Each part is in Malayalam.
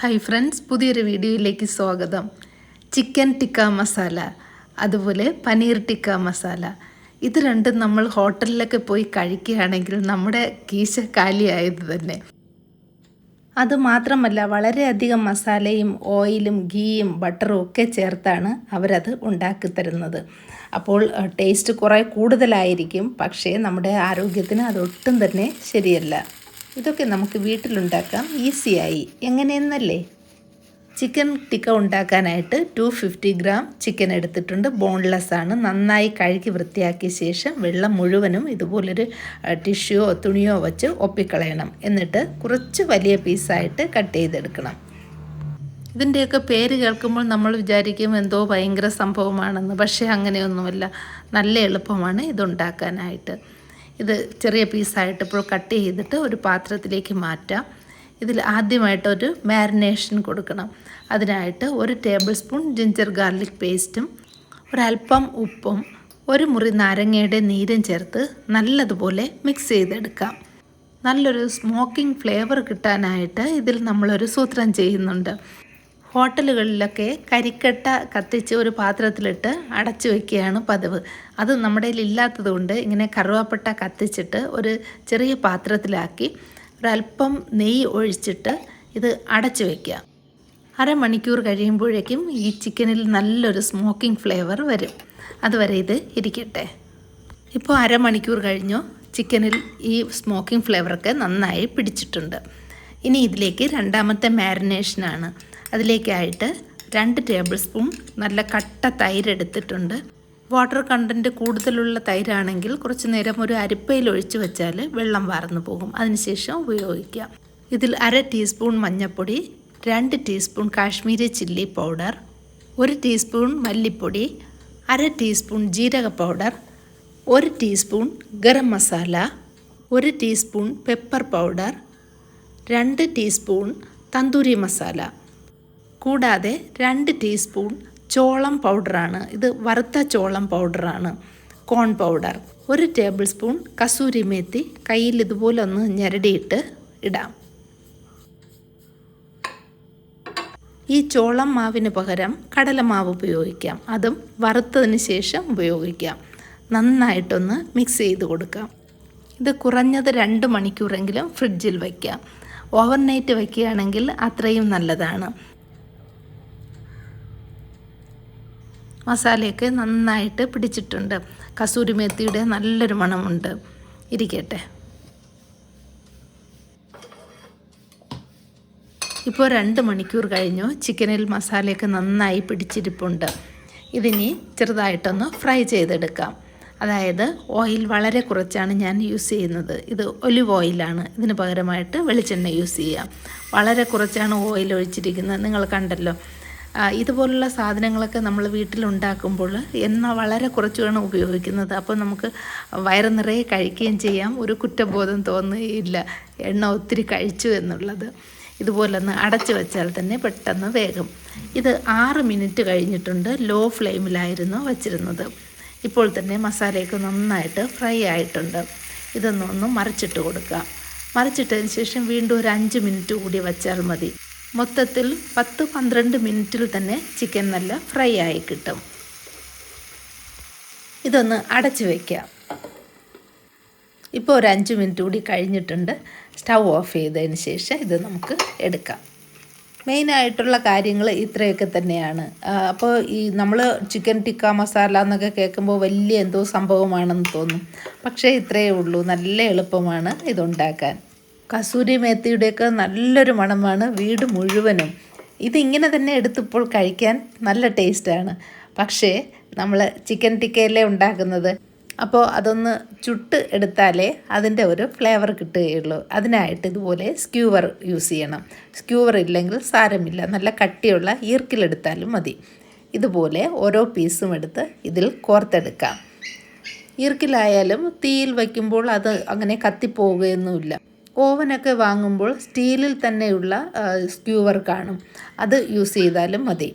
ഹായ് ഫ്രണ്ട്സ്, പുതിയൊരു വീഡിയോയിലേക്ക് സ്വാഗതം. ചിക്കൻ ടിക്ക മസാല, അതുപോലെ പനീർ ടിക്ക മസാല, ഇത് രണ്ടും നമ്മൾ ഹോട്ടലിലൊക്കെ പോയി കഴിക്കുകയാണെങ്കിൽ നമ്മുടെ കീശ കാലിയായത് തന്നെ. അതുമാത്രമല്ല, വളരെയധികം മസാലയും ഓയിലും ഗീയും ബട്ടറും ഒക്കെ ചേർത്താണ് അവരത് ഉണ്ടാക്കി തരുന്നത്. അപ്പോൾ ടേസ്റ്റ് കുറേ കൂടുതലായിരിക്കും, പക്ഷേ നമ്മുടെ ആരോഗ്യത്തിന് അതൊട്ടും തന്നെ ശരിയല്ല. ഇതൊക്കെ നമുക്ക് വീട്ടിലുണ്ടാക്കാം ഈസിയായി. എങ്ങനെയെന്നല്ലേ? ചിക്കൻ ടിക്ക ഉണ്ടാക്കാനായിട്ട് 250 ഗ്രാം ചിക്കൻ എടുത്തിട്ടുണ്ട്. ബോൺലെസ് ആണ്. നന്നായി കഴുകി വൃത്തിയാക്കിയ ശേഷം വെള്ളം മുഴുവനും ഇതുപോലൊരു ടിഷ്യൂയോ തുണിയോ വെച്ച് ഒപ്പിക്കളയണം. എന്നിട്ട് കുറച്ച് വലിയ പീസായിട്ട് കട്ട് ചെയ്തെടുക്കണം. ഇതിൻ്റെയൊക്കെ പേര് കേൾക്കുമ്പോൾ നമ്മൾ വിചാരിക്കും എന്തോ ഭയങ്കര സംഭവമാണെന്ന്. പക്ഷേ അങ്ങനെയൊന്നുമല്ല, നല്ല എളുപ്പമാണ് ഇതുണ്ടാക്കാനായിട്ട്. ഇത് ചെറിയ പീസായിട്ട് ഇപ്പോൾ കട്ട് ചെയ്തിട്ട് ഒരു പാത്രത്തിലേക്ക് മാറ്റാം. ഇതിൽ ആദ്യമായിട്ടൊരു മാരിനേഷൻ കൊടുക്കണം. അതിനായിട്ട് 1 ടേബിൾ സ്പൂൺ ജിഞ്ചർ ഗാർലിക് പേസ്റ്റും ഒരല്പം ഉപ്പും 1 മുറി നാരങ്ങയുടെ നീരും ചേർത്ത് നല്ലതുപോലെ മിക്സ് ചെയ്തെടുക്കാം. നല്ലൊരു സ്മോക്കിംഗ് ഫ്ലേവർ കിട്ടാനായിട്ട് ഇതിൽ നമ്മളൊരു സൂത്രം ചെയ്യുന്നുണ്ട്. ഹോട്ടലുകളിലൊക്കെ കരിക്കട്ട കത്തിച്ച് ഒരു പാത്രത്തിലിട്ട് അടച്ചു വയ്ക്കുകയാണ് പതിവ്. അത് നമ്മുടെ ഇല്ലാത്തത് കൊണ്ട് ഇങ്ങനെ കറുവാപ്പട്ട കത്തിച്ചിട്ട് ഒരു ചെറിയ പാത്രത്തിലാക്കി ഒരല്പം നെയ്യ് ഒഴിച്ചിട്ട് ഇത് അടച്ചു വയ്ക്കുക. അരമണിക്കൂർ കഴിയുമ്പോഴേക്കും ഈ ചിക്കനിൽ നല്ലൊരു സ്മോക്കിംഗ് ഫ്ലേവർ വരും. അതുവരെ ഇത് ഇരിക്കട്ടെ. ഇപ്പോൾ അരമണിക്കൂർ കഴിഞ്ഞു. ചിക്കനിൽ ഈ സ്മോക്കിംഗ് ഫ്ലേവറൊക്കെ നന്നായി പിടിച്ചിട്ടുണ്ട്. ഇനി ഇതിലേക്ക് രണ്ടാമത്തെ മാരിനേഷനാണ്. അതിലേക്കായിട്ട് 2 ടേബിൾ സ്പൂൺ നല്ല കട്ട തൈര് എടുത്തിട്ടുണ്ട്. വാട്ടർ കണ്ടൻറ്റ് കൂടുതലുള്ള തൈരാണെങ്കിൽ കുറച്ച് നേരം ഒരു അരിപ്പയിൽ ഒഴിച്ച് വെച്ചാൽ വെള്ളം വാർന്നു പോകും. അതിനുശേഷം ഉപയോഗിക്കാം. ഇതിൽ 1/2 ടീസ്പൂൺ മഞ്ഞൾപ്പൊടി, 2 teaspoon Kashmiri chilli powder, 1 teaspoon മല്ലിപ്പൊടി, 1/2 ടീസ്പൂൺ ജീരക powder, 1 teaspoon garam masala, 1 teaspoon pepper powder, 2 teaspoon tandoori masala, കൂടാതെ 2 ടീസ്പൂൺ ചോളം പൗഡറാണ്. ഇത് വറുത്ത ചോളം പൗഡറാണ്. Corn powder, 1 tablespoon kasuri methi കയ്യിൽ ഇതുപോലെ ഒന്ന് ഞെരടിയിട്ട് ഇടാം. ഈ ചോളം മാവിന് പകരം കടലമാവ് ഉപയോഗിക്കാം. അതും വറുത്തതിന് ശേഷം ഉപയോഗിക്കാം. നന്നായിട്ടൊന്ന് മിക്സ് ചെയ്ത് കൊടുക്കാം. ഇത് കുറഞ്ഞത് 2 മണിക്കൂറെങ്കിലും ഫ്രിഡ്ജിൽ വയ്ക്കാം. ഓവർനൈറ്റ് വയ്ക്കുകയാണെങ്കിൽ അത്രയും നല്ലതാണ്. മസാലയൊക്കെ നന്നായിട്ട് പിടിച്ചിട്ടുണ്ട്. കസൂരി മേത്തിയുടെ നല്ലൊരു മണമുണ്ട്. ഇരിക്കട്ടെ. ഇപ്പോൾ 2 മണിക്കൂർ കഴിഞ്ഞു. ചിക്കനിൽ മസാലയൊക്കെ നന്നായി പിടിച്ചിരിപ്പുണ്ട്. ഇതിനി ചെറുതായിട്ടൊന്ന് ഫ്രൈ ചെയ്തെടുക്കാം. അതായത് ഓയിൽ വളരെ കുറച്ചാണ് ഞാൻ യൂസ് ചെയ്യുന്നത്. ഇത് ഒലിവ് ഓയിലാണ്. ഇതിന് പകരമായിട്ട് വെളിച്ചെണ്ണ യൂസ് ചെയ്യാം. വളരെ കുറച്ചാണ് ഓയിൽ ഒഴിച്ചിരിക്കുന്നത്. നിങ്ങൾ കണ്ടല്ലോ. ഇതുപോലുള്ള സാധനങ്ങളൊക്കെ നമ്മൾ വീട്ടിലുണ്ടാക്കുമ്പോൾ എണ്ണ വളരെ കുറച്ചാണ് ഉപയോഗിക്കുന്നത്. അപ്പോൾ നമുക്ക് വയറ് നിറയെ കഴിക്കുകയും ചെയ്യാം. ഒരു കുറ്റബോധം തോന്നുകയില്ല എണ്ണ ഒത്തിരി കഴിച്ചു എന്നുള്ളത്. ഇതുപോലൊന്ന് അടച്ചു വെച്ചാൽ തന്നെ പെട്ടെന്ന് വേഗം. ഇത് 6 മിനിറ്റ് കഴിഞ്ഞിട്ടുണ്ട്. ലോ ഫ്ലെയിമിലായിരുന്നു വച്ചിരുന്നത്. ഇപ്പോൾ തന്നെ മസാലയൊക്കെ നന്നായിട്ട് ഫ്രൈ ആയിട്ടുണ്ട്. ഇതൊന്നൊന്ന് മറിച്ചിട്ട് കൊടുക്കാം. മറിച്ചിട്ടതിന് ശേഷം വീണ്ടും ഒരു 5 മിനിറ്റ് കൂടി വച്ചാൽ മതി. മൊത്തത്തിൽ 10-12 മിനിറ്റിൽ തന്നെ ചിക്കൻ നല്ല ഫ്രൈ ആയി കിട്ടും. ഇതൊന്ന് അടച്ചു വയ്ക്കാം. ഇപ്പോൾ ഒരു 5 മിനിറ്റ് കൂടി കഴിഞ്ഞിട്ടുണ്ട്. സ്റ്റൗ ഓഫ് ചെയ്തതിന് ശേഷം ഇത് നമുക്ക് എടുക്കാം. മെയിനായിട്ടുള്ള കാര്യങ്ങൾ ഇത്രയൊക്കെ തന്നെയാണ്. അപ്പോൾ ഈ നമ്മൾ ചിക്കൻ ടിക്ക മസാല എന്നൊക്കെ കേൾക്കുമ്പോൾ വലിയ എന്തോ സംഭവമാണെന്ന് തോന്നും. പക്ഷേ ഇത്രയേ ഉള്ളൂ. നല്ല എളുപ്പമാണ് ഇതുണ്ടാക്കാൻ. കസൂരി മേത്തിയുടെയൊക്കെ നല്ലൊരു മണമാണ് വീട് മുഴുവനും. ഇതിങ്ങനെ തന്നെ എടുത്തിപ്പോൾ കഴിക്കാൻ നല്ല ടേസ്റ്റാണ്. പക്ഷേ നമ്മൾ ചിക്കൻ ടിക്കയല്ലേ ഉണ്ടാക്കുന്നത്. അപ്പോൾ അതൊന്ന് ചുട്ട് എടുത്താലേ അതിൻ്റെ ഒരു ഫ്ലേവർ കിട്ടുകയുള്ളൂ. അതിനായിട്ട് ഇതുപോലെ സ്ക്യൂവർ യൂസ് ചെയ്യണം. സ്ക്യൂവർ ഇല്ലെങ്കിൽ സാരമില്ല, നല്ല കട്ടിയുള്ള ഈർക്കിലെടുത്താലും മതി. ഇതുപോലെ ഓരോ പീസും എടുത്ത് ഇതിൽ കോർത്തെടുക്കാം. ഈർക്കിലായാലും തീയിൽ വയ്ക്കുമ്പോൾ അത് അങ്ങനെ കത്തിപ്പോവുകയൊന്നുമില്ല. ഓവനൊക്കെ വാങ്ങുമ്പോൾ സ്റ്റീലിൽ തന്നെയുള്ള സ്ക്യൂവർ കാണും. അത് യൂസ് ചെയ്താലും മതി.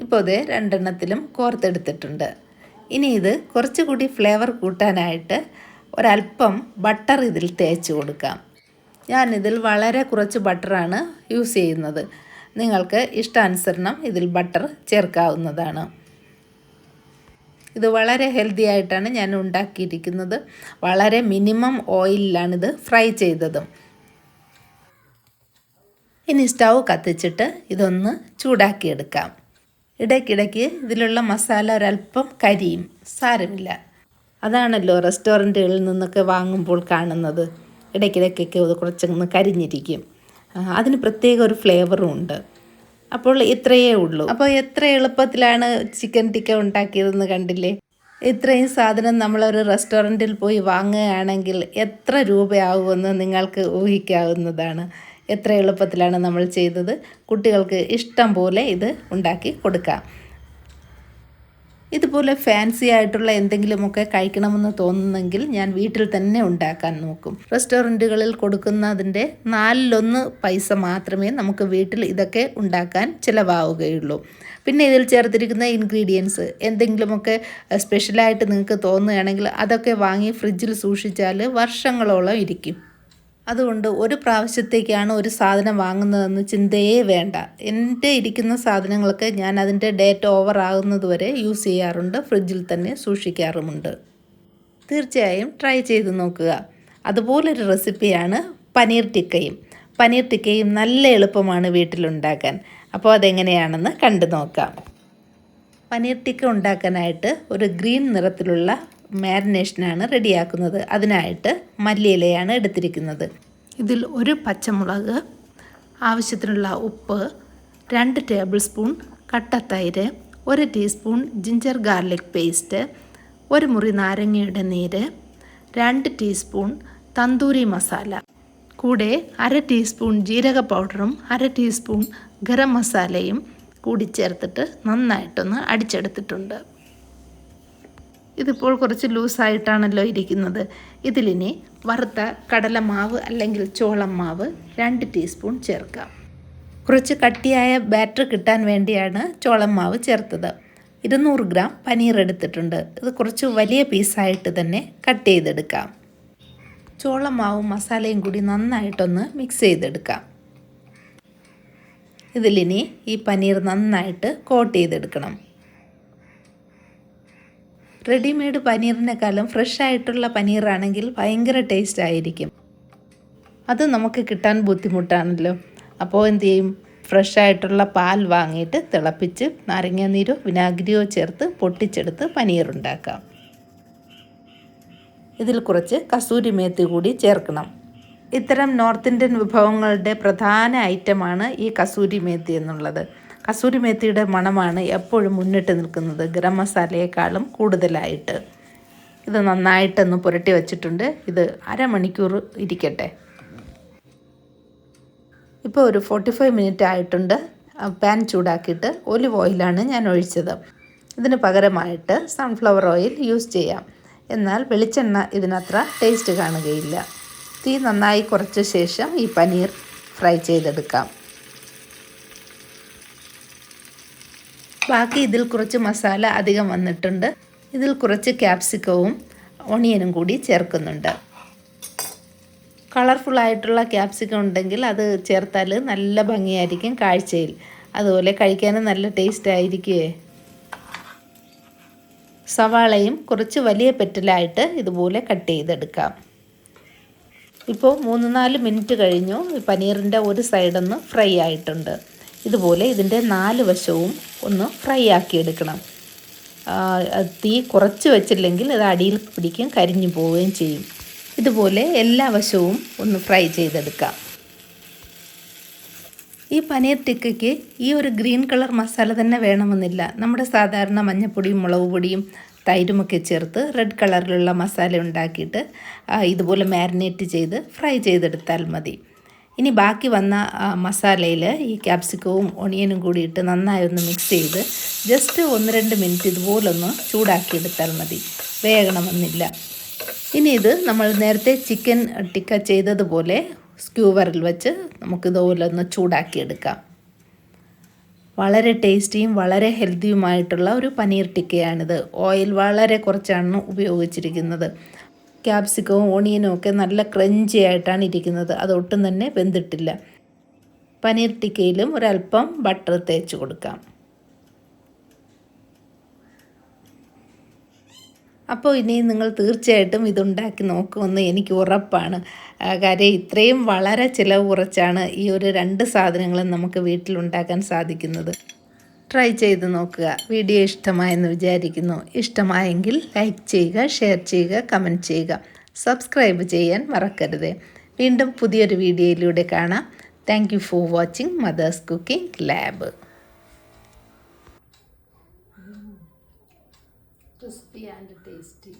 ഇപ്പോൾ ഇത് 2 എണ്ണത്തിലും കോർത്തെടുത്തിട്ടുണ്ട്. ഇനി ഇത് കുറച്ചുകൂടി ഫ്ലേവർ കൂട്ടാനായിട്ട് ഒരല്പം ബട്ടർ ഇതിൽ തേച്ച് കൊടുക്കാം. ഞാനിതിൽ വളരെ കുറച്ച് ബട്ടറാണ് യൂസ് ചെയ്യുന്നത്. നിങ്ങൾക്ക് ഇഷ്ടാനുസരണം ഇതിൽ ബട്ടർ ചേർക്കാവുന്നതാണ്. ഇത് വളരെ ഹെൽത്തി ആയിട്ടാണ് ഞാൻ ഉണ്ടാക്കിയിരിക്കുന്നത്. വളരെ മിനിമം ഓയിലിലാണിത് ഫ്രൈ ചെയ്തതും. ഇനി സ്റ്റൗ കത്തിച്ചിട്ട് ഇതൊന്ന് ചൂടാക്കിയെടുക്കാം. ഇടയ്ക്കിടയ്ക്ക് ഇതിലുള്ള മസാല ഒരല്പം കരിയും, സാരമില്ല. അതാണല്ലോ റെസ്റ്റോറൻറ്റുകളിൽ നിന്നൊക്കെ വാങ്ങുമ്പോൾ കാണുന്നത്. ഇടയ്ക്കിടയ്ക്കൊക്കെ അത് കുറച്ചൊന്ന് കരിഞ്ഞിരിക്കും. അതിന് പ്രത്യേക ഒരു ഫ്ലേവറും ഉണ്ട്. അപ്പോൾ ഇത്രയേ ഉള്ളൂ. അപ്പോൾ എത്ര എളുപ്പത്തിലാണ് ചിക്കൻ ടിക്ക ഉണ്ടാക്കിയതെന്ന് കണ്ടില്ലേ? ഇത്രയും സാധനം നമ്മളൊരു റെസ്റ്റോറൻറ്റിൽ പോയി വാങ്ങുകയാണെങ്കിൽ എത്ര രൂപയാകുമെന്ന് നിങ്ങൾക്ക് ഊഹിക്കാവുന്നതാണ്. എത്ര എളുപ്പത്തിലാണ് നമ്മൾ ചെയ്തത്. കുട്ടികൾക്ക് ഇഷ്ടം പോലെ ഇത് ഉണ്ടാക്കി കൊടുക്കാം. ഇതുപോലെ ഫാൻസി ആയിട്ടുള്ള എന്തെങ്കിലുമൊക്കെ കഴിക്കണമെന്ന് തോന്നുന്നെങ്കിൽ ഞാൻ വീട്ടിൽ തന്നെ ഉണ്ടാക്കാൻ നോക്കും. റെസ്റ്റോറൻറ്റുകളിൽ കൊടുക്കുന്നതിൻ്റെ 1/4 പൈസ മാത്രമേ നമുക്ക് വീട്ടിൽ ഇതൊക്കെ ഉണ്ടാക്കാൻ ചിലവാവുകയുള്ളൂ. പിന്നെ ഇതിൽ ചേർത്തിരിക്കുന്ന ഇൻഗ്രീഡിയൻസ് എന്തെങ്കിലുമൊക്കെ സ്പെഷ്യലായിട്ട് നിങ്ങൾക്ക് തോന്നുകയാണെങ്കിൽ അതൊക്കെ വാങ്ങി ഫ്രിഡ്ജിൽ സൂക്ഷിച്ചാൽ വർഷങ്ങളോളം ഇരിക്കും. അതുകൊണ്ട് ഒരു പ്രാവശ്യത്തേക്കാണ് ഒരു സാധനം വാങ്ങുന്നതെന്ന് ചിന്തയേ വേണ്ട. എൻ്റെ ഇരിക്കുന്ന സാധനങ്ങളൊക്കെ ഞാൻ അതിൻ്റെ ഡേറ്റ് ഓവർ ആകുന്നത് വരെ യൂസ് ചെയ്യാറുണ്ട്. ഫ്രിഡ്ജിൽ തന്നെ സൂക്ഷിക്കാറുമുണ്ട്. തീർച്ചയായും ട്രൈ ചെയ്ത് നോക്കുക. അതുപോലൊരു റെസിപ്പിയാണ് പനീർ ടിക്കയും. പനീർ ടിക്കയും നല്ല എളുപ്പമാണ് വീട്ടിലുണ്ടാക്കാൻ. അപ്പോൾ അതെങ്ങനെയാണെന്ന് കണ്ടു നോക്കാം. പനീർ ടിക്ക ഉണ്ടാക്കാനായിട്ട് ഒരു ഗ്രീൻ നിറത്തിലുള്ള മാരിനേഷനാണ് റെഡിയാക്കുന്നത്. അതിനായിട്ട് മല്ലിയിലയാണ് എടുത്തിരിക്കുന്നത്. ഇതിൽ ഒരു പച്ചമുളക്, ആവശ്യത്തിനുള്ള ഉപ്പ്, 2 ടേബിൾ സ്പൂൺ കട്ടത്തൈര്, 1 ടീസ്പൂൺ ജിഞ്ചർ ഗാർലിക് പേസ്റ്റ്, 1 മുറി നാരങ്ങയുടെ നീര്, 2 ടീസ്പൂൺ തന്തൂരി മസാല, കൂടെ 1/2 ടീസ്പൂൺ ജീരക പൗഡറും 1/2 ടീസ്പൂൺ ഗരം മസാലയും കൂടി ചേർത്തിട്ട് നന്നായിട്ടൊന്ന് അടിച്ചെടുത്തിട്ടുണ്ട്. ഇതിപ്പോൾ കുറച്ച് ലൂസായിട്ടാണല്ലോ ഇരിക്കുന്നത്. ഇതിലിനി വറുത്ത കടലമാവ് അല്ലെങ്കിൽ ചോളം മാവ് 2 ടീസ്പൂൺ ചേർക്കാം. കുറച്ച് കട്ടിയായ ബാറ്റർ കിട്ടാൻ വേണ്ടിയാണ് ചോളം മാവ് ചേർത്തത്. 200 ഗ്രാം പനീർ എടുത്തിട്ടുണ്ട്. ഇത് കുറച്ച് വലിയ പീസായിട്ട് തന്നെ കട്ട് ചെയ്തെടുക്കാം. ചോളം മാവും മസാലയും കൂടി നന്നായിട്ടൊന്ന് മിക്സ് ചെയ്തെടുക്കാം. ഇതിലിനി ഈ പനീർ നന്നായിട്ട് കോട്ട് ചെയ്തെടുക്കണം. റെഡിമെയ്ഡ് പനീറിനേക്കാളും ഫ്രഷ് ആയിട്ടുള്ള പനീറാണെങ്കിൽ ഭയങ്കര ടേസ്റ്റ് ആയിരിക്കും. അത് നമുക്ക് കിട്ടാൻ ബുദ്ധിമുട്ടാണല്ലോ. അപ്പോൾ എന്ത് ചെയ്യും? ഫ്രഷ് ആയിട്ടുള്ള പാൽ വാങ്ങിയിട്ട് തിളപ്പിച്ച് നാരങ്ങാനീരോ വിനാഗിരിയോ ചേർത്ത് പൊട്ടിച്ചെടുത്ത് പനീർ ഉണ്ടാക്കാം. ഇതിൽ കുറച്ച് കസൂരി മേത്തി കൂടി ചേർക്കണം. ഇത്തരം നോർത്ത് ഇന്ത്യൻ വിഭവങ്ങളുടെ പ്രധാന ഐറ്റമാണ് ഈ കസൂരി മേത്തി എന്നുള്ളത്. കസൂരി മേത്തിയുടെ മണമാണ് എപ്പോഴും മുന്നിട്ട് നിൽക്കുന്നത്, ഗരം മസാലയേക്കാളും കൂടുതലായിട്ട്. ഇത് നന്നായിട്ടൊന്ന് പുരട്ടി വച്ചിട്ടുണ്ട്. ഇത് 1/2 മണിക്കൂർ ഇരിക്കട്ടെ. ഇപ്പോൾ ഒരു 45 മിനിറ്റ് ആയിട്ടുണ്ട്. പാൻ ചൂടാക്കിയിട്ട് ഒലിവ് ഓയിലാണ് ഞാൻ ഒഴിച്ചത്. ഇതിന് പകരമായിട്ട് സൺഫ്ലവർ ഓയിൽ യൂസ് ചെയ്യാം. എന്നാൽ വെളിച്ചെണ്ണ ഇതിനത്ര ടേസ്റ്റ് കാണുകയില്ല. തീ നന്നായി കുറച്ച ശേഷം ഈ പനീർ ഫ്രൈ ചെയ്തെടുക്കാം. ബാക്കി ഇതിൽ കുറച്ച് മസാല അധികം വന്നിട്ടുണ്ട്. ഇതിൽ കുറച്ച് ക്യാപ്സിക്കവും ഓണിയനും കൂടി ചേർക്കുന്നുണ്ട്. കളർഫുള്ളായിട്ടുള്ള ക്യാപ്സിക്കം ഉണ്ടെങ്കിൽ അത് ചേർത്താൽ നല്ല ഭംഗിയായിരിക്കും കാഴ്ചയിൽ. അതുപോലെ കഴിക്കാനും നല്ല ടേസ്റ്റ് ആയിരിക്കുമേ. സവാളയും കുറച്ച് വലിയ പെറ്റലായിട്ട് ഇതുപോലെ കട്ട് ചെയ്തെടുക്കാം. ഇപ്പോൾ 3-4 മിനിറ്റ് കഴിഞ്ഞു. പനീറിൻ്റെ ഒരു സൈഡൊന്ന് ഫ്രൈ ആയിട്ടുണ്ട്. ഇതുപോലെ ഇതിൻ്റെ 4 വശവും ഒന്ന് ഫ്രൈ ആക്കിയെടുക്കണം. തീ കുറച്ച് വെച്ചില്ലെങ്കിൽ ഇത് അടിയിൽ പിടിക്കും, കരിഞ്ഞു പോവുകയും ചെയ്യും. ഇതുപോലെ എല്ലാ വശവും ഒന്ന് ഫ്രൈ ചെയ്തെടുക്കാം. ഈ പനീർ ടിക്കയ്ക്ക് ഈ ഒരു ഗ്രീൻ കളർ മസാല തന്നെ വേണമെന്നില്ല. നമ്മുടെ സാധാരണ മഞ്ഞൾപ്പൊടിയും മുളക് പൊടിയും തൈരുമൊക്കെ ചേർത്ത് റെഡ് കളറിലുള്ള മസാല ഉണ്ടാക്കിയിട്ട് ഇതുപോലെ മാരിനേറ്റ് ചെയ്ത് ഫ്രൈ ചെയ്തെടുത്താൽ മതി. ഇനി ബാക്കി വന്ന മസാലയിൽ ഈ ക്യാപ്സിക്കവും ഒണിയനും കൂടി ഇട്ട് നന്നായി ഒന്ന് മിക്സ് ചെയ്ത് ജസ്റ്റ് 1-2 മിനിറ്റ് ഇതുപോലൊന്ന് ചൂടാക്കിയെടുത്താൽ മതി. വേകണമെന്നില്ല. ഇനി ഇത് നമ്മൾ നേരത്തെ ചിക്കൻ ടിക്ക ചെയ്തതുപോലെ സ്ക്യൂവറിൽ വെച്ച് നമുക്കിതുപോലെ ഒന്ന് ചൂടാക്കിയെടുക്കാം. വളരെ ടേസ്റ്റിയും വളരെ ഹെൽത്തിയുമായിട്ടുള്ള ഒരു പനീർ ടിക്കയാണിത്. ഓയിൽ വളരെ കുറച്ചാണ് ഉപയോഗിച്ചിരിക്കുന്നത്. ക്യാപ്സിക്കവും ഓണിയനും ഒക്കെ നല്ല ക്രഞ്ചി ആയിട്ടാണ് ഇരിക്കുന്നത്. അതൊട്ടും തന്നെ വെന്തിട്ടില്ല. പനീർ ടിക്കയിലും ഒരല്പം ബട്ടർ തേച്ച് കൊടുക്കാം. അപ്പോൾ ഇനി നിങ്ങൾ തീർച്ചയായിട്ടും ഇതുണ്ടാക്കി നോക്കുമെന്ന് എനിക്ക് ഉറപ്പാണ്. കാര്യം ഇത്രയും വളരെ ചിലവ് കുറച്ചാണ് ഈ ഒരു 2 സാധനങ്ങളും നമുക്ക് വീട്ടിലുണ്ടാക്കാൻ സാധിക്കുന്നത്. ട്രൈ ചെയ്ത് നോക്കുക. വീഡിയോ ഇഷ്ടമായെന്ന് വിചാരിക്കുന്നു. ഇഷ്ടമായെങ്കിൽ ലൈക്ക് ചെയ്യുക, ഷെയർ ചെയ്യുക, കമൻറ്റ് ചെയ്യുക. സബ്സ്ക്രൈബ് ചെയ്യാൻ മറക്കരുത്. വീണ്ടും പുതിയൊരു വീഡിയോയിലൂടെ കാണാം. Thank you for watching Mother's Cooking Lab. Crispy and tasty.